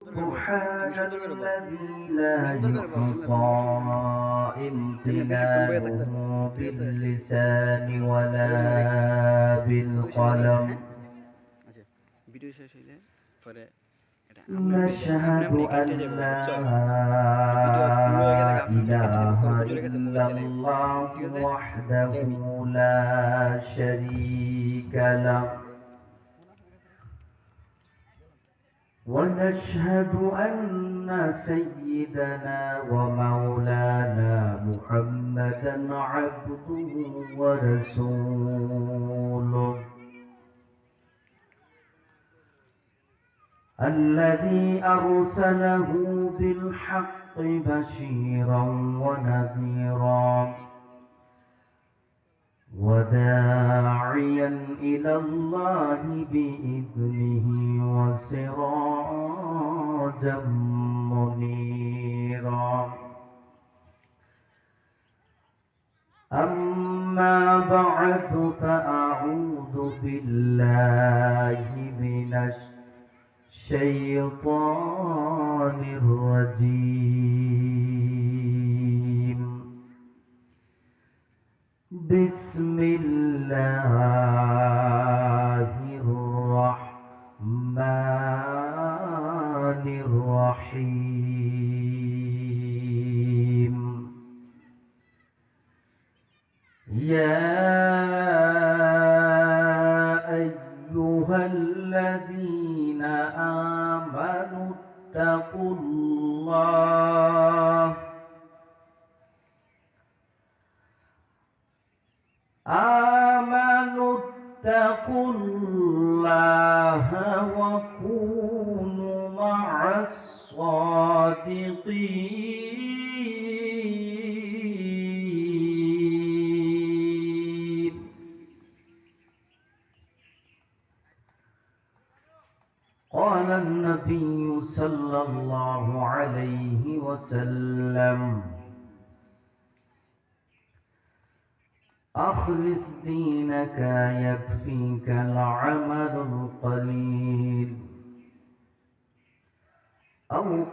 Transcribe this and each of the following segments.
سبحان الذي لا يحصى امتنانه باللسان ولا بالقلم نشهد أن لا إله إلا الله وحده لا شريك له ونشهد أن سيدنا ومولانا محمدا عبده ورسوله الذي أرسله بالحق بشيرا ونذيرا وداعيا إلى الله بإذنه وسراجا منيرا أما بعد فأعوذ بالله من الشيطان الرجيم بسم الله الرحمن الرحيم يا أيها الذين آمنوا اتقوا الله اتقوا الله وكونوا مع الصادقين قال النبي صلى الله عليه وسلم أخلص دينك يكفيك العمل القليل أو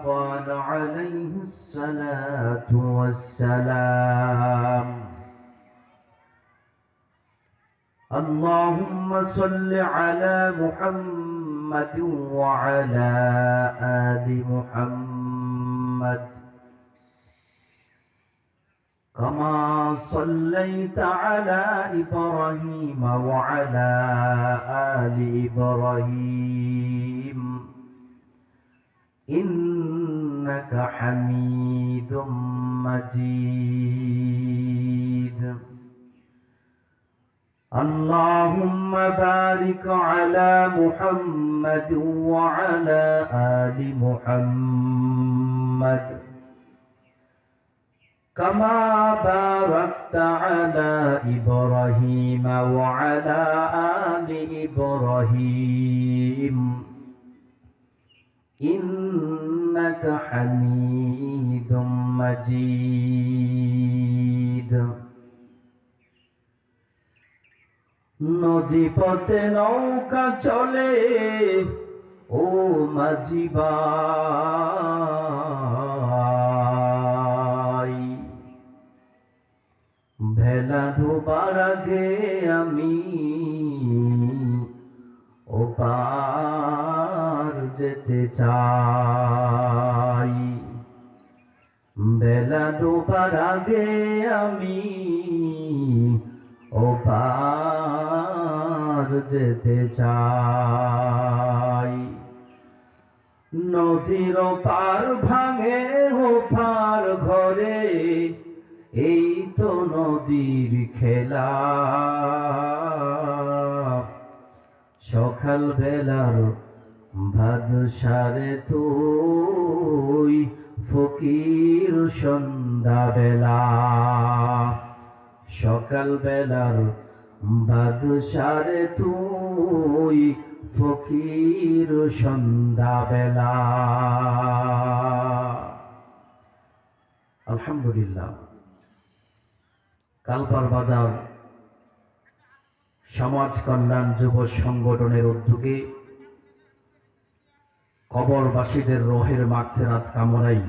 قال عليه الصلاة والسلام اللهم صل على محمد وعلى آل محمد كما صليت على إبراهيم وعلى آل إبراهيم إنك حميد مجيد اللهم بارك على محمد وعلى آل محمد كما باركت على إبراهيم وعلى آل إبراهيم إنك حميد مجيد নদী পথে নৌকা চলে ও মাঝি ভাই ভেলা ডোবার আগে আমি ও পার যেতে চাই বেলা ডোবার আগে আমি ও পার যেতে চাই নদীর পার ভাঙে ও পার ঘরে এই তো নদীর খেলা সকাল বেলার ভাদ সারে তুই ফকির সন্ধ্যা বেলা সকাল বেলার ভাদ সারে তুই ফকির সন্ধ্যা বেলা আলহামদুলিল্লাহ কালপার বাজার সমাজ কল্যাণ যুব সংগঠনের উদ্যোগে কবরবাসীদের রোহের মাগফিরাত কামনাই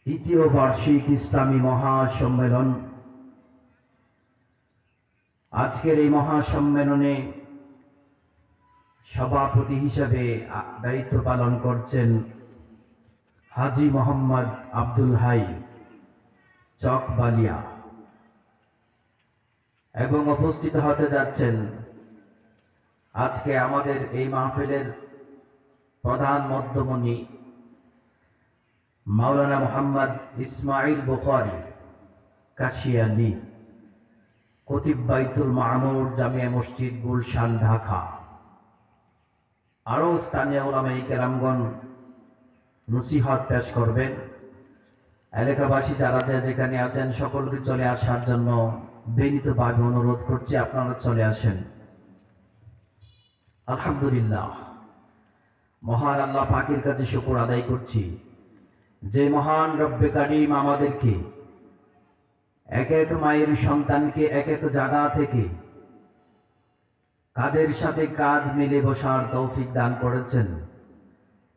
তৃতীয় বার্ষিক ইসলামী মহাসম্মেলন। আজকের এই মহাসম্মেলনে সভাপতি হিসেবে দায়িত্ব পালন করছেন হাজী মোহাম্মদ আব্দুল হাই চকবালিয়া, এবং উপস্থিত হতে যাচ্ছেন আজকে আমাদের এই মাহফিলের প্রধান মধ্যমণি মাওলানা মোহাম্মদ ইসমাইল বুখারী কাশিয়ানী, খতিব বাইতুল মামুর জামিয়া মসজিদ গুলশান ঢাকা। আরও স্থানীয় উলামায়ে কেরামগণ নসিহত পেশ করবেন। এলাকাবাসী যারা যেখানে আছেন সকলকে চলে আসার জন্য বিনীতভাবে অনুরোধ করছি, আপনারা চলে আসেন। আলহামদুলিল্লাহ, মহান আল্লাহ পাকের কাছে শুকর আদায় করছি যে মহান রব্বে কারীম আমাদেরকে এক এক মায়ের সন্তানকে এক এক জায়গা থেকে কাদের সাথে কাঁধ মিলে বসার তৌফিক দান করেছেন।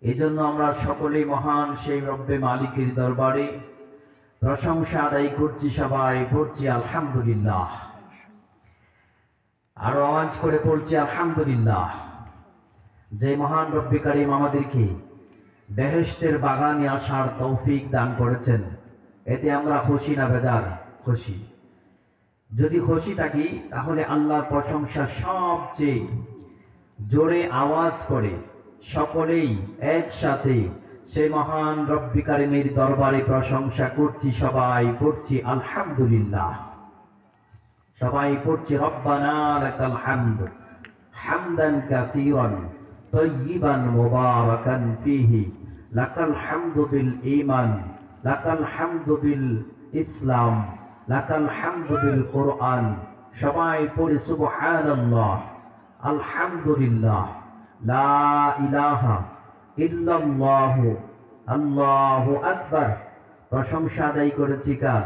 এজন্য আমরা সকলেই মহান সেই রব্বে মালিকের দরবারে প্রশংসা আদায় করছি, সবাই পড়ছি আলহামদুলিল্লাহ। আরো আওয়াজ করে পড়ছি আলহামদুলিল্লাহ। যে মহান রব্বে কারীম আমাদেরকে বেহেশতের বাগানে আসার তৌফিক দান করেছেন, এতে আমরা খুশি না বেজার? খুশি। যদি খুশি থাকি তাহলে আল্লাহর প্রশংসা সবচেয়ে জোরে আওয়াজ করে সকলেই একসাথে সেই মহান রব্বে কারীমের দরবারে প্রশংসা করছি, সবাই পড়ছি আলহামদুলিল্লাহ। সবাই পড়ছি রব্বানা লাকাল হামদ হামদান কাসীরান তাইয়িবান মুবারাকান ফীহি লাকাল হামদু বিল ঈমান লাকাল হামদু বিল ইসলাম লাকাল হামদু বিল কুরআন। সবাই পড়ি সুবহানাল্লাহ আলহামদুলিল্লাহ লা ইলাহা ইল্লাল্লাহু আল্লাহু আকবার। প্রশংসা আদায় করেছি কার?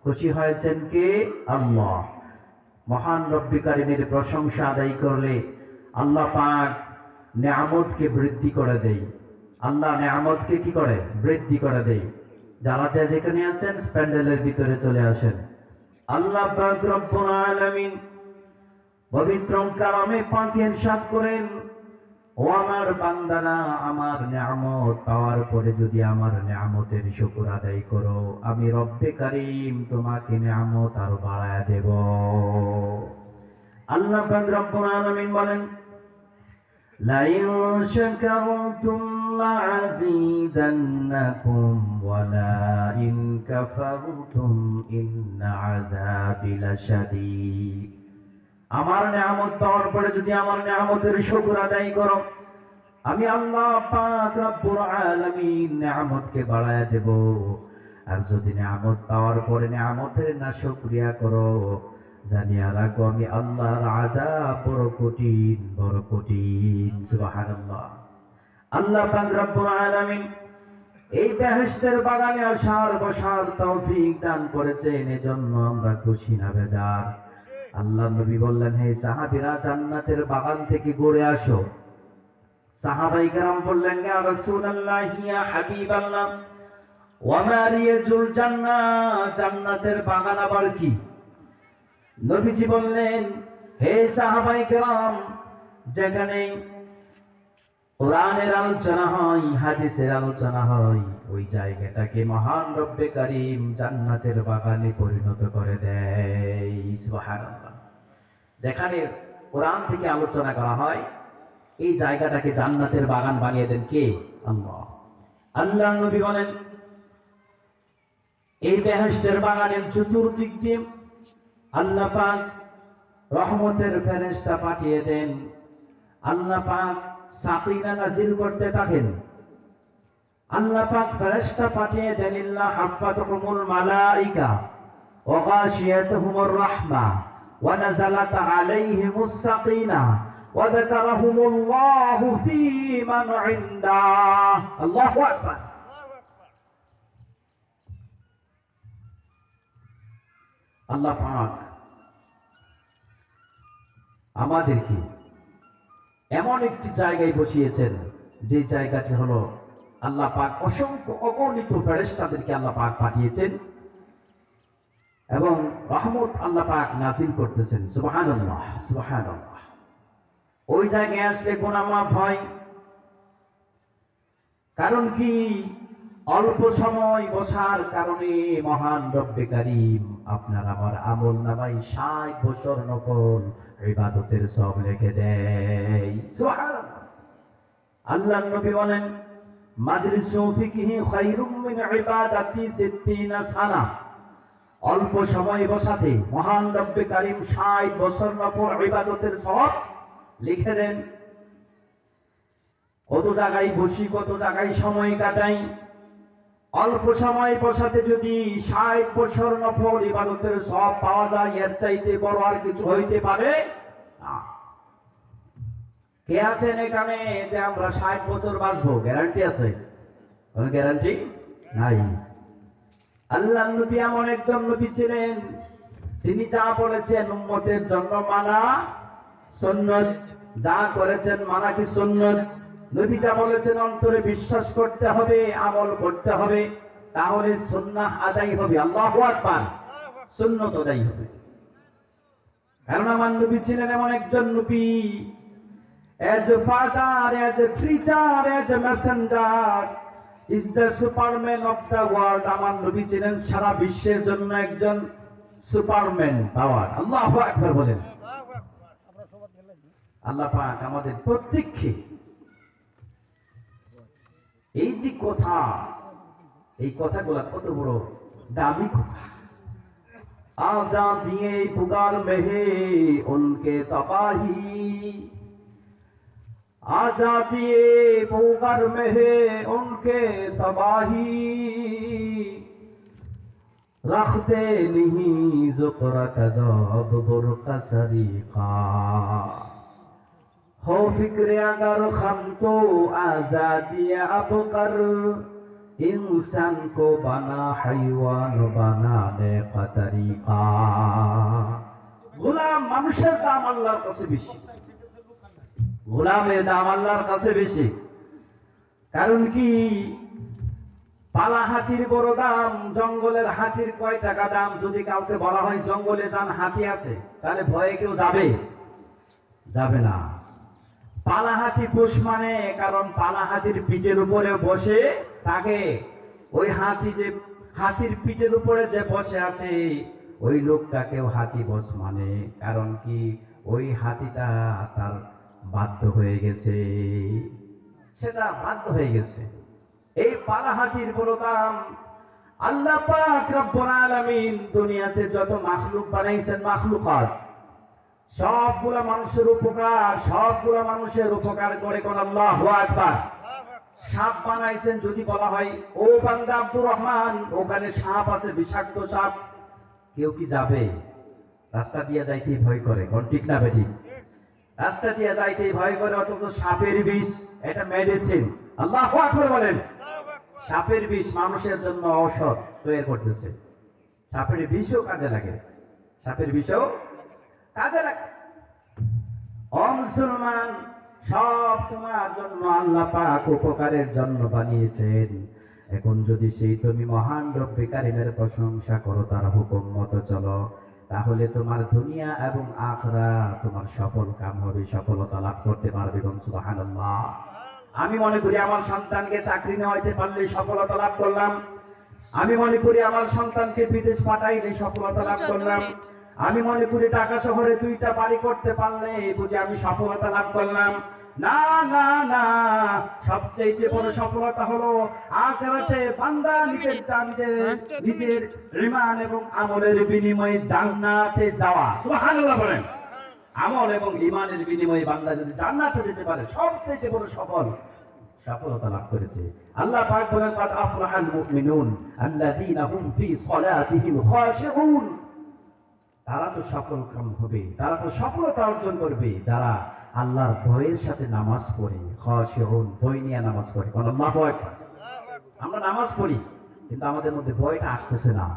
খুশি হয়েছেন কে? আল্লাহ। মহান রব্বে কারীমের প্রশংসা আদায় করলে আল্লাহ পাক নেয়ামতকে বৃদ্ধি করে দেয়। আল্লাহ নেয়ামতকে কি করে? বৃদ্ধি করে দেয়। যারা যেখানে আছেন প্যান্ডেলের ভিতরে চলে আসেন। আল্লাহ পাক রব্বুল আলামিন পবিত্র কালামে পাক ইরশাদ করেন, ও আমার বান্দারা, আমার নিয়ামত পাওয়ার পরে যদি আমার নিয়ামতের শুকর আদায় করো, আমি রব্বে কারীম তোমাকে নিয়ামত আরো বাড়ায় দেব। আল্লাহ পাক রব্বুল আলামিন বলেন, লা ইন শাকারতুম লাযীদান্নাকুম ওয়া লা ইন কাফারতুম ইন্না আযাবি লাশাদীদ। আমার নিয়ামত পাওয়ার পরে যদি আমার নিয়ামতের শুকর আদায় করো, আমি আল্লাহ পাক রব্বুল আলামিন নিয়ামতকে বাড়ায় দেব। আর যদি নিয়ামত পাওয়ার পরে নিয়ামতের না শুকরিয়া করো, জানিয়া রাখো আমি আল্লাহর আযাব বড় কঠিন, বড় কঠিন। সুবহানাল্লাহ। আল্লাহ পাক রব্বুল আলামিন এই বেহেশতের বাগানে আসার বসার তৌফিক দান করেছেন, এজন্য আমরা খুশি না বেজার? আল্লাহ নবী বললেন, হে সাহাবীরা, জান্নাতের বাগান থেকে ঘুরে আসো। সাহাবায়ে কেরাম বললেন, ইয়া রাসূলুল্লাহ, ইয়া হাবিবাল্লাহ, ওয়া মা রিয়াজুল জান্নাহ, জান্নাতের বাগান আবার কি? নবীজি বললেন, হে সাহাবায়ে কেরাম, যেখানে কোরআনের আলোচনা হয়, হাদিসের আলোচনা হয়, ওই জায়গাটাকে মহান রব্বে কারীম জান্নাতের বাগানে পরিণত করে দেয়। সুবহানাল্লাহ। যেখানে কোরআন থেকে আলোচনা করা হয়, এই জায়গাটাকে জান্নাতের বাগান বানিয়ে দেন কে? আল্লাহ। আল্লাহ নবী বলেন, এই বেহেশতের বাগানের চতুর্দিক দিয়ে আল্লাহ পাক রহমতের ফেরেশতা পাঠিয়ে দেন। আল্লাহ পাক সাকিনা নাজিল করতে থাকেন। আল্লাহ পাক ফেরেশতা পাঠিয়ে দেন, ইল্লা হাফাতুহুমুল মালাইকা ওয়া গাশিয়াতুহুমুর রাহমা ওয়া নাযালাত আলাইহিমুস সাকিনা ওয়া যাকারাহুমুল্লাহু ফী মান ইনদাহ। আল্লাহু আকবার। আল্লাহ পাক আমাদেরকে এমন একটি জায়গায় বসিয়েছেন যে জায়গাটি হলো আল্লাহ পাক অসংখ্য অগণিত ফেরেশতাদেরকে আল্লাহ পাক পাঠিয়েছেন এবং রহমত আল্লাহ পাক নাযিল করতেছেন। সুবহানাল্লাহ সুবহানাল্লাহ। ওই জায়গায় আসলে গুনাহ মাফ হয়। কারণ কি? অল্প সময় বসার কারণে মহান রব্বে কারীম আপনার আমার আমল নামায় ৬০ বছর নফল ইবাদতের সওয়াব লিখে দেয়। সুবহানাল্লাহ। আল্লাহর নবী বলেন, মাজলিসু ফিকহি খায়রুম মিন ইবাদাতি ৬০ সানা। অল্প সময় বসাতে মহান রব্বে কারীম ৬০ বছর নফল ইবাদতের সওয়াব লিখে দেন। কত জায়গায় বসি, কত জায়গায় সময় কাটাই। অল্প সময় বসাতে যদি ৬০ বছর নফল ইবাদতের সওয়াব পাওয়া যায়, এর চাইতে বড় আর কিছু হইতে পারে না। কে আছেন এখানে যে আমরা ৬০ বছর বাঁচবো? গ্যারান্টি আছে? কোনো গ্যারান্টি নাই। আল্লাহর নবী এমন একজন নবী ছিলেন, তিনি যা বলেছেন উম্মতের জন্য মানা সুন্নাত, যা করেছেন মানা কি সুন্নাত। নবী যা বলেছেন অন্তরে বিশ্বাস করতে হবে, আমল করতে হবে, তাহলে সুন্নাহ আদায় হবে। আল্লাহু আকবার। সুন্নাত আদায় হবে। কারণ আমার নবী ছিলেন এমন একজন নবী, as a father, as a preacher, as a messenger, is the superman of the world. আমার নবী ছিলেন সারা বিশ্বের জন্য একজন সুপারম্যান পাওয়ার। আল্লাহু আকবার বলেন। আল্লাহ পাক আমাদের প্রত্যেককে এই যে কথা, এই কথাগুলা কত বড় দামি কথা। आजादी पुकार में है उनके तबाही, आजादी पुकार में है उनके तबाही, रखते नहीं ज़ुक़रा कज़ाब बुरक़ा सरीक़ा, हो फिक्र अगर खम तो आजादी अब कर, इंसान को बना हैवान बनाने का तरीका। গোলাম মানুষের দাম আল্লাহর কাছে বেশি, গোলামের দাম আল্লাহর কাছে বেশি। কারণ কি? পালা হাতির বড় দাম, জঙ্গলের হাতির কয় টাকা দাম? যদি কাউকে বলা হয় জঙ্গলে যান, হাতি আছে, তাহলে ভয়ে কেউ যাবে? যাবে না। পালা হাতি পোষ মানে, কারণ পালা হাতির পিঠের উপরে বসে থাকে। ওই হাতি যে হাতির পিঠের উপরে যে বসে আছে, ওই লোকটাকেও হাতি বস মানে। কারণ কি? ওই হাতিটা তার বাধ্য হয়ে গেছে, সেটা বাধ্য হয়ে গেছে। এই পালা হাতির বড় দাম। আল্লাহ পাক রব্বুল আলামিন দুনিয়াতে যত মাখলুক বানাইছেন, মাখলুকাত সবগুলা মানুষের উপকার, সবগুলা মানুষের উপকার করে কোন আল্লাহু আকবার। সাপ বানাইছেন, যদি বলা হয় ও বান্দা আব্দুর রহমান ওখানে সাপ আছে, বিষাক্ত সাপ, কেউ কি যাবে? রাস্তা দিয়ে যাইতেই ভয় করে। কোন ঠিক না বেঠিক? রাস্তা দিয়ে যাইতেই ভয় করে, অথচ সাপের বিষ এটা মেডিসিন। আল্লাহু আকবার বলেন। সাপের বিষ মানুষের জন্য ঔষধ তৈরি করতেছে। সাপের বিষও কাজে লাগে, সাপের বিষও কাজে লাগে। ও মুসলমান, সব তোমার জন্য আল্লাহ পাক উপকারের জন্য বানিয়েছেন। এখন যদি সেই তুমি মহান রব্বে কারীমের প্রশংসা করো, তার হুকুম মতো চলো, তাহলে তোমার দুনিয়া এবং আখিরাত তোমার সফল কাম হবে, সফলতা লাভ করতে পারবে। সুবহানাল্লাহ। আমি মনে করি আমার সন্তানকে চাকরি নেওয়াইতে পারলে সফলতা লাভ করলাম। আমি মনে করি আমার সন্তানকে বিদেশ পাঠাইলে সফলতা লাভ করলাম। আমি মনে করি ঢাকা শহরে 2টা বাড়ি করতে পারলে বুঝি আমি সফলতা লাভ করলাম। না না না, সবচেয়ে বড় সফলতা হলো আখিরাতে বান্দা নিজের ঈমান এবং আমলের বিনিময়ে জান্নাতে যাওয়া। সুবহানাল্লাহ বলেন। আমল এবং ঈমানের বিনিময়ে বান্দা যদি জান্নাতে যেতে পারে, সবচেয়ে বড় সফলতা লাভ করেছে। আল্লাহ পাক বলেন, কাদ আফলাহাল মুমিনুন আল্লাযীনা হুম ফি সালাতিহিম খাশিউন। তারা তো সফলকাম হবে, তারা তো সফলতা অর্জন করবে যারা আল্লাহর ভয়ের সাথে নামাজ পড়ে। খাশিউন, ভয় নিয়ে নামাজ পড়ে। আল্লাহু আকবার। আমরা নামাজ পড়ি কিন্তু আমাদের মধ্যে ভয়টা আসতেছে না।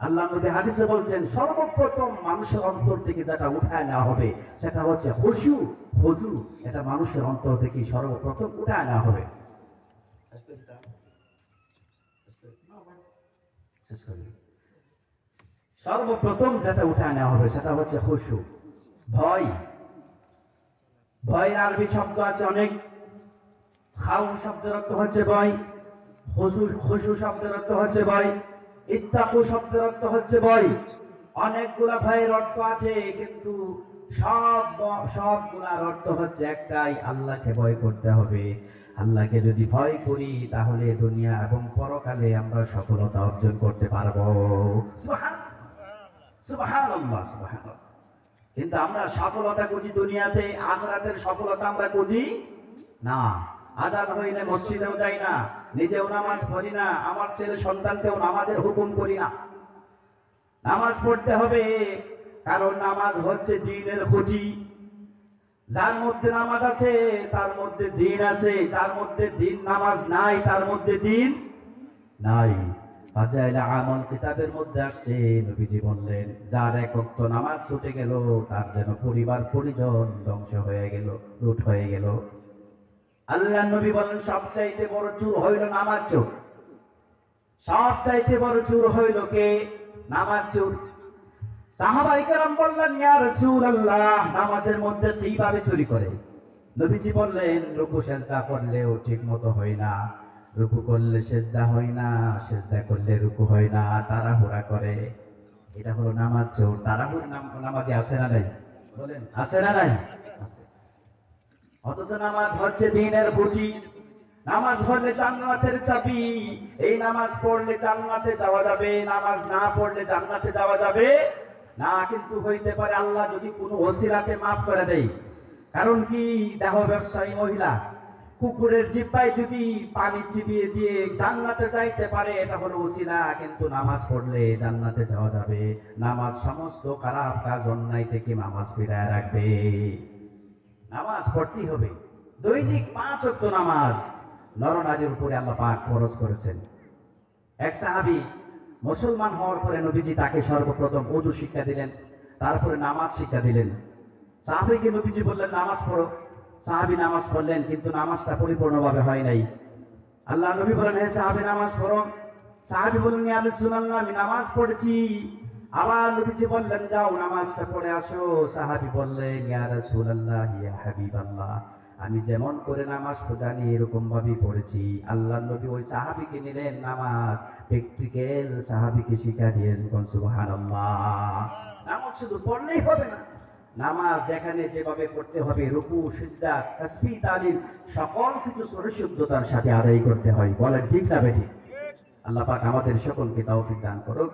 আল্লাহ নবী হাদিসে বলছেন সর্বপ্রথম মানুষের অন্তর থেকে যেটা উঠায় নেওয়া হবে সেটা হচ্ছে খুশু। এটা মানুষের অন্তর থেকে সর্বপ্রথম উঠায় নেওয়া হবে। সর্বপ্রথম যেটা উঠায় নেওয়া হবে সেটা হচ্ছে খুশু, ভয়। ভয়ের আরবি শব্দ আছে অনেক। খাউ শব্দের অর্থ হচ্ছে ভয়, খুশু শব্দের অর্থ হচ্ছে ভয়, ইত্তাকু শব্দের অর্থ হচ্ছে ভয়। অনেকগুলা ভয়ের অর্থ আছে, কিন্তু সবগুলার অর্থ হচ্ছে একটাই, আল্লাহকে ভয় করতে হবে। আল্লাহকে যদি ভয় করি তাহলে দুনিয়া এবং পরকালে আমরা সফলতা অর্জন করতে পারবো। সুবহানাল্লাহ, সুবহানাল্লাহ। কিন্তু আমরা সফলতা খুঁজি দুনিয়াতে, আখিরাতের সফলতা আমরা খুঁজি না। আজান হইলে মসজিদেও যাই না, নিজেও নামাজ পড়ি না, আমার ছেলে সন্তানকেও নামাজের হুকুম করি না। নামাজ পড়তে হবে, কারণ নামাজ হচ্ছে দ্বীনের খুঁটি। যার মধ্যে নামাজ আছে তার মধ্যে দ্বীন আছে, যার মধ্যে দ্বীন নামাজ নাই তার মধ্যে দ্বীন নাই। ফাজাইল আমল কিতাবের মধ্যে আসছে, নবীজি বললেন যার এক ওয়াক্ত নামাজ ছুটে গেল তার যেন পরিবার পরিজন ধ্বংস হয়ে গেল, লুট হয়ে গেল। আল্লাহ নবী বলেন সবচাইতে বড় চোর হইল নামাজ চোর। সবচাইতে বড় চোর হইল কে? নামাজ চোর। সাহাবায়ে কেরাম বললেন ইয়া রাসূলুল্লাহ, নামাজের মধ্যে কিভাবে চুরি করে? নবীজি বললেন রুকু সিজদা করলেও ঠিক মতো হয় না, রুকু করলে সিজদা হয় না, সিজদা করলে রুকু হয় না, তাড়াহুড়া করে। এটা হলো নামাজ চোর। তাড়াহুড়া নামাজে আছে না নাই? বলেন আছে না নাই? আছে। অথচ নামাজ হচ্ছে দ্বীনের খুঁটি, নামাজ হলে জান্নাতের চাবি। এই নামাজ পড়লে জান্নাতে যাওয়া যাবে, নামাজ না পড়লে জান্নাতে যাওয়া যাবে না। কিন্তু হইতে পারে আল্লাহ যদি কোনো ওসিলাতে মাফ করে দেয়। কারণ কি, দেহ ব্যবসায়ী মহিলা কুকুরের জিহ্বায় যদি পানি চিবিয়ে দিয়ে জান্নাতে যাইতে পারে, এটা হলো ওসিলা। কিন্তু নামাজ পড়লে জান্নাতে যাওয়া যাবে। নামাজ সমস্ত খারাপ কাজ, অন্যায় থেকে নামাজ ফিরায় রাখবে। নামাজ পড়তেই হবে। দৈনিক 5 ওয়াক্ত নামাজ নরনারীর উপরে আল্লাহ পাক ফরজ করেছেন। এক সাহাবী মুসলমান হওয়ার পরে নবীজি তাকে সর্বপ্রথম ওযু শিক্ষা দিলেন, তারপরে নামাজ শিক্ষা দিলেন। সাহাবীকে নবীজি বললেন নামাজ পড়ো। সাহাবী নামাজ পড়লেন, কিন্তু নামাজটা পরিপূর্ণভাবে হয় নাই। আল্লাহ নবী বলেন হে সাহাবী নামাজ পড়ো। সাহাবী বললেন ইয়া রাসূলুল্লাহ, আমি নামাজ পড়েছি। আবার নবীজি বললেন যাও নামাজটা পড়ে আসো। সাহাবী বললেন ইয়া রাসূলুল্লাহ, ইয়া হাবিবাল্লাহ, আমি যেমন করে নামাজ জানি এরকম ভাবেই পড়েছি। আল্লাহ নবী ওই সাহাবীকে নিলেন নামাজ প্র্যাকটিক্যাল সাহাবীকে শিক্ষা দিলেন। সুবহানাল্লাহ। নামাজ শুধু পড়লেই হবে না, নামাজ যেখানে যেভাবে পড়তে হবে, রুকু সিজদা তাসবিহ তাহলিল সকল কিছু পরিশুদ্ধতার সাথে আদায় করতে হয়। বলেন ঠিক না বেঠিক? আল্লাহ পাক আমাদের সকলকে তৌফিক দান করুক।